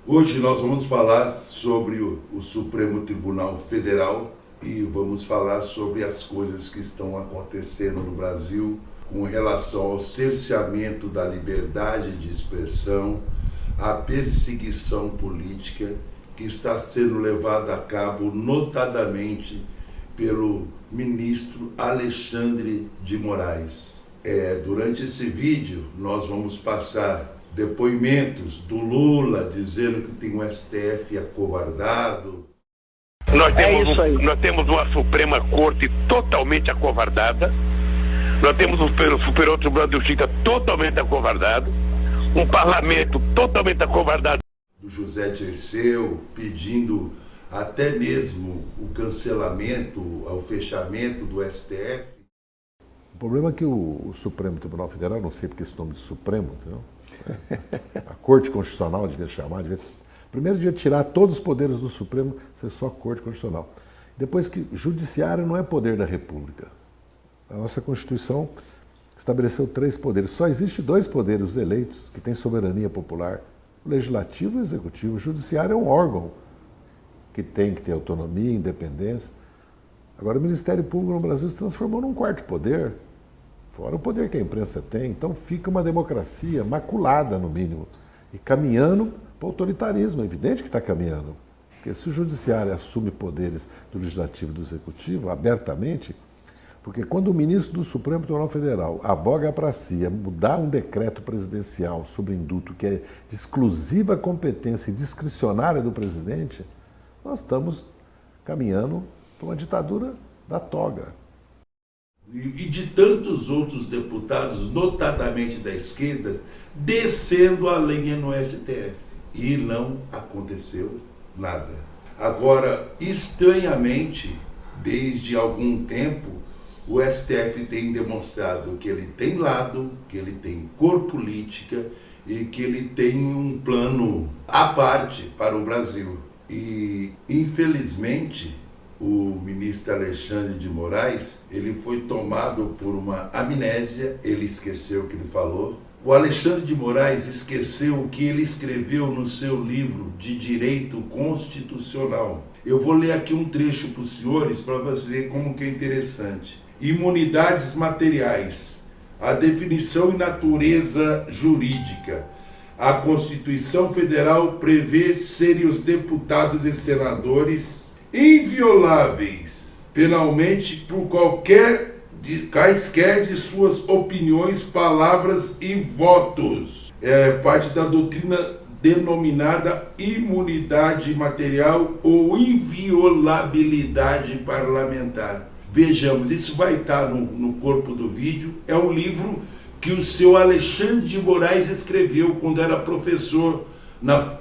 Hoje nós vamos falar sobre o Supremo Tribunal Federal e vamos falar sobre as coisas que estão acontecendo no Brasil com relação ao cerceamento da liberdade de expressão, a perseguição política que está sendo levada a cabo notadamente pelo ministro Alexandre de Moraes. Durante esse vídeo nós vamos passar depoimentos do Lula dizendo que tem um STF acovardado. Nós temos uma Suprema Corte totalmente acovardada, nós temos um Superior Tribunal de Justiça totalmente acovardado, um parlamento totalmente acovardado. Do José Dirceu pedindo até mesmo o cancelamento, o fechamento do STF. O problema é que o Supremo Tribunal Federal, não sei porque esse nome de Supremo, entendeu? A Corte Constitucional devia chamar, primeiro devia tirar todos os poderes do Supremo, ser só Corte Constitucional. Depois que Judiciário não é poder da República. A nossa Constituição estabeleceu 3 poderes. Só existe 2 poderes eleitos que têm soberania popular, o Legislativo e o Executivo. O Judiciário é um órgão que tem que ter autonomia, independência. Agora, o Ministério Público no Brasil se transformou num quarto poder, fora o poder que a imprensa tem. Então fica uma democracia maculada, no mínimo, e caminhando para o autoritarismo. É evidente que está caminhando. Porque se o Judiciário assume poderes do Legislativo e do Executivo abertamente, porque quando o ministro do Supremo Tribunal Federal aboga para si mudar um decreto presidencial sobre indulto que é de exclusiva competência e discricionária do presidente, nós estamos caminhando para uma ditadura da toga. E de tantos outros deputados, notadamente da esquerda, descendo a lenha no STF. E não aconteceu nada. Agora, estranhamente, desde algum tempo, o STF tem demonstrado que ele tem lado, que ele tem cor política e que ele tem um plano à parte para o Brasil. E, infelizmente, o ministro Alexandre de Moraes, ele foi tomado por uma amnésia, ele esqueceu o que ele falou. O Alexandre de Moraes esqueceu o que ele escreveu no seu livro de Direito Constitucional. Eu vou ler aqui um trecho para os senhores para você ver como que é interessante. Imunidades materiais, a definição e natureza jurídica. A Constituição Federal prevê serem os deputados e senadores invioláveis penalmente por quaisquer de suas opiniões, palavras e votos. É parte da doutrina denominada imunidade material ou inviolabilidade parlamentar. Vejamos, isso vai estar no corpo do vídeo. É um livro que o seu Alexandre de Moraes escreveu quando era professor,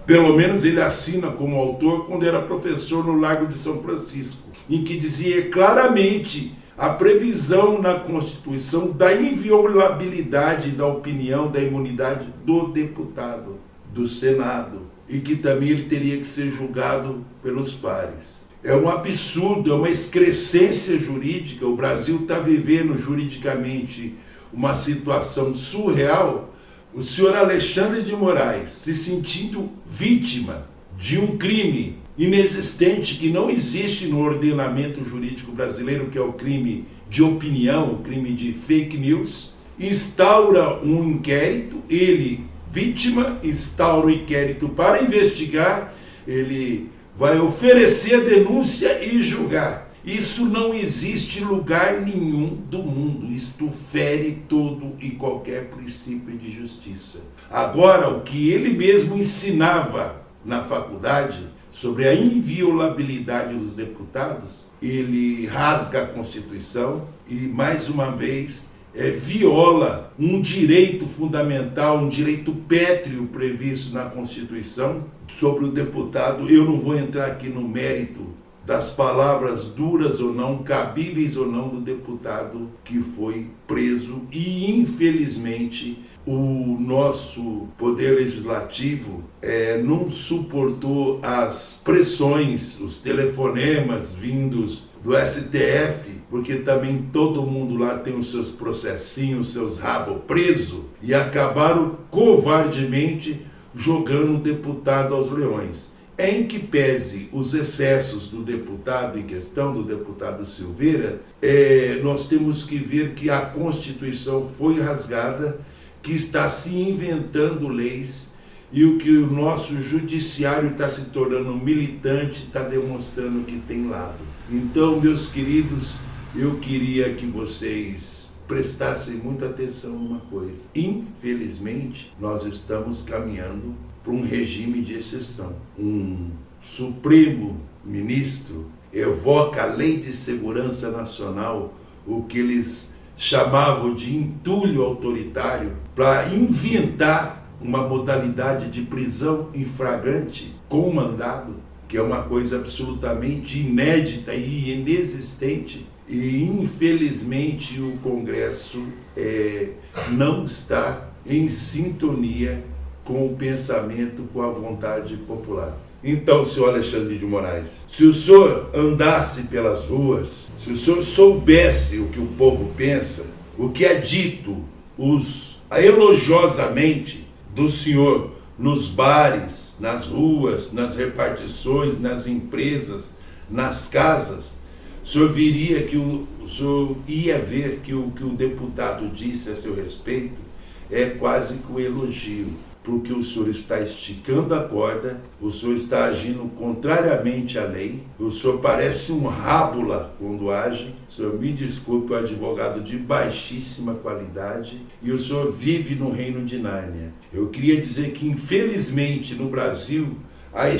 pelo menos ele assina como autor, quando era professor no Largo de São Francisco, em que dizia claramente a previsão na Constituição da inviolabilidade da opinião, da imunidade do deputado, do Senado, e que também ele teria que ser julgado pelos pares. É um absurdo, é uma excrescência jurídica. O Brasil está vivendo juridicamente uma situação surreal. O senhor Alexandre de Moraes se sentindo vítima de um crime inexistente que não existe no ordenamento jurídico brasileiro, que é o crime de opinião, o crime de fake news, instaura um inquérito, ele, vítima, instaura o inquérito para investigar, ele vai oferecer a denúncia e julgar. Isso não existe em lugar nenhum do mundo. Isto fere todo e qualquer princípio de justiça. Agora, o que ele mesmo ensinava na faculdade sobre a inviolabilidade dos deputados, ele rasga a Constituição e, mais uma vez, viola um direito fundamental, um direito pétreo previsto na Constituição sobre o deputado. Eu não vou entrar aqui no mérito das palavras duras ou não, cabíveis ou não, do deputado que foi preso. E, infelizmente, o nosso poder legislativo não suportou as pressões, os telefonemas vindos do STF, porque também todo mundo lá tem os seus processinhos, seus rabos presos, e acabaram covardemente jogando o deputado aos leões. Em que pese os excessos do deputado em questão, do deputado Silveira, nós temos que ver que a Constituição foi rasgada, que está se inventando leis, e o que o nosso judiciário está se tornando militante, está demonstrando que tem lado. Então, meus queridos, eu queria que vocês prestassem muita atenção numa coisa. Infelizmente, nós estamos caminhando para um regime de exceção. Um Supremo Ministro evoca a Lei de Segurança Nacional, o que eles chamavam de entulho autoritário, para inventar uma modalidade de prisão em flagrante com mandado, que é uma coisa absolutamente inédita e inexistente. E, infelizmente, o Congresso não está em sintonia com o pensamento, com a vontade popular. Então, senhor Alexandre de Moraes, se o senhor andasse pelas ruas, se o senhor soubesse o que o povo pensa, o que é dito elogiosamente do senhor nos bares, nas ruas, nas repartições, nas empresas, nas casas, o senhor ia ver que o que o deputado disse a seu respeito é quase que um elogio, porque o senhor está esticando a corda, o senhor está agindo contrariamente à lei, o senhor parece um rábula quando age, o senhor, me desculpe, é um advogado de baixíssima qualidade, e o senhor vive no reino de Nárnia. Eu queria dizer que, infelizmente, no Brasil, a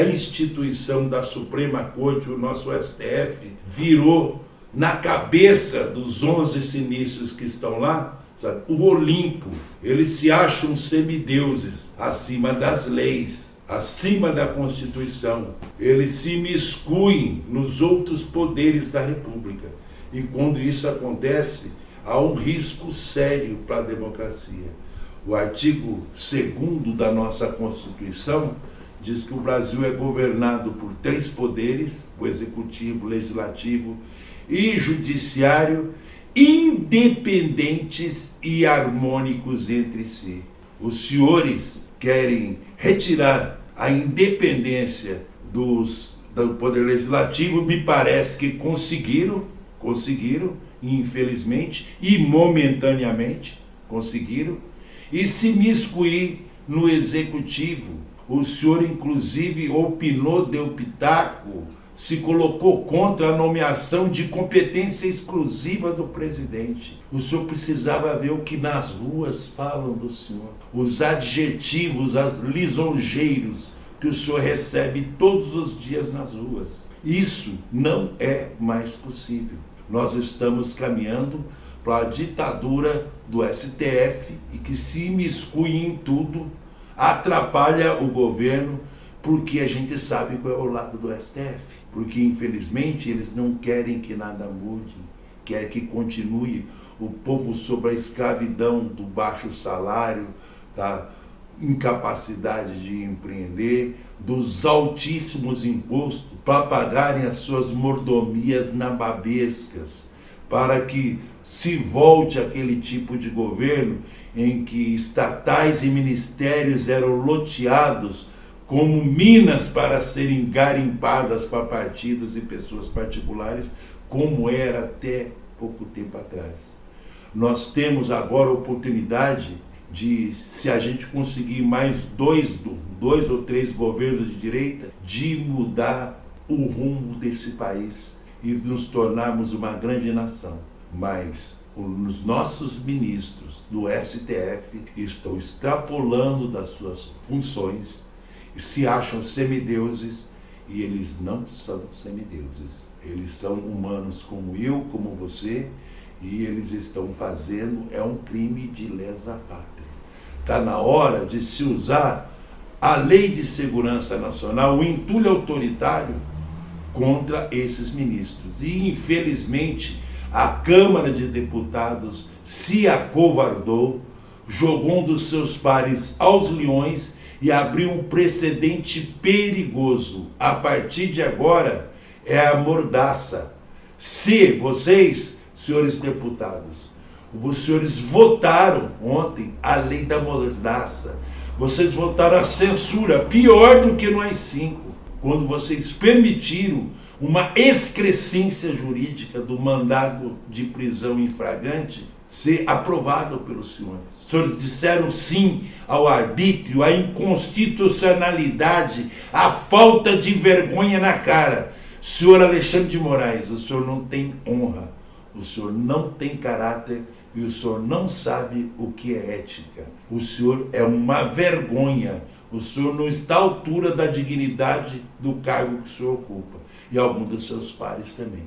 instituição da Suprema Corte, o nosso STF, virou na cabeça dos 11 sinistros que estão lá, sabe, o Olimpo. Eles se acham semideuses acima das leis, acima da Constituição. Eles se imiscuem nos outros poderes da República. E quando isso acontece, há um risco sério para a democracia. O artigo 2º da nossa Constituição diz que o Brasil é governado por 3 poderes, o Executivo, o Legislativo e Judiciário, independentes e harmônicos entre si. Os senhores querem retirar a independência do Poder Legislativo, me parece que conseguiram, infelizmente, e momentaneamente conseguiram, e se miscuir no Executivo. O senhor, inclusive, opinou, deu pitaco, se colocou contra a nomeação de competência exclusiva do presidente. O senhor precisava ver o que nas ruas falam do senhor, os adjetivos lisonjeiros que o senhor recebe todos os dias nas ruas. Isso não é mais possível. Nós estamos caminhando para a ditadura do STF, e que se imiscui em tudo, atrapalha o governo, porque a gente sabe qual é o lado do STF. Porque, infelizmente, eles não querem que nada mude, quer que continue o povo sob a escravidão do baixo salário, da incapacidade de empreender, dos altíssimos impostos, para pagarem as suas mordomias nababescas, para que se volte aquele tipo de governo em que estatais e ministérios eram loteados como minas para serem garimpadas para partidos e pessoas particulares, como era até pouco tempo atrás. Nós temos agora a oportunidade de, se a gente conseguir mais dois ou três governos de direita, de mudar o rumo desse país e nos tornarmos uma grande nação. Mas os nossos ministros do STF estão extrapolando das suas funções, se acham semideuses, e eles não são semideuses. Eles são humanos como eu, como você, e eles estão fazendo, é um crime de lesa pátria. Está na hora de se usar a Lei de Segurança Nacional, o entulho autoritário, contra esses ministros. E, infelizmente, a Câmara de Deputados se acovardou, jogou um dos seus pares aos leões e abriu um precedente perigoso. A partir de agora, é a mordaça. Se vocês, senhores deputados, os senhores votaram ontem a lei da mordaça, Vocês votaram a censura, pior do que no AI-5, quando vocês permitiram uma excrescência jurídica do mandado de prisão em flagrante ser aprovado pelos senhores. Os senhores disseram sim ao arbítrio, à inconstitucionalidade, à falta de vergonha na cara. Senhor Alexandre de Moraes, o senhor não tem honra, o senhor não tem caráter e o senhor não sabe o que é ética. O senhor é uma vergonha, o senhor não está à altura da dignidade do cargo que o senhor ocupa e algum dos seus pares também.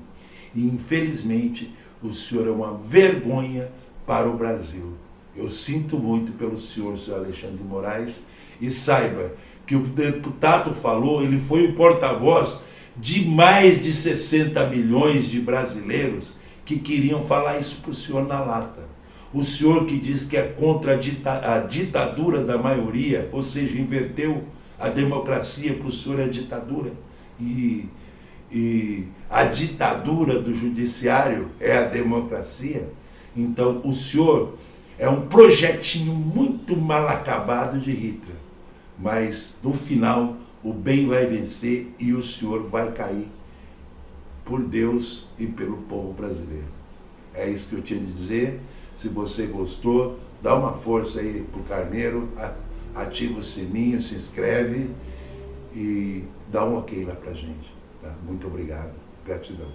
E infelizmente o senhor é uma vergonha para o Brasil. Eu sinto muito pelo senhor Alexandre de Moraes, e saiba que o deputado falou, ele foi o porta-voz de mais de 60 milhões de brasileiros que queriam falar isso para o senhor na lata. O senhor que diz que é contra a ditadura da maioria, ou seja, inverteu a democracia, para o senhor é ditadura, e a ditadura do judiciário é a democracia. Então o senhor é um projetinho muito mal acabado de Hitler, mas no final o bem vai vencer e o senhor vai cair por Deus e pelo povo brasileiro. É isso que eu tinha de dizer. Se você gostou, dá uma força aí pro Carneiro, ativa o sininho, se inscreve e dá um ok lá pra gente. Tá? Muito obrigado. Gratidão.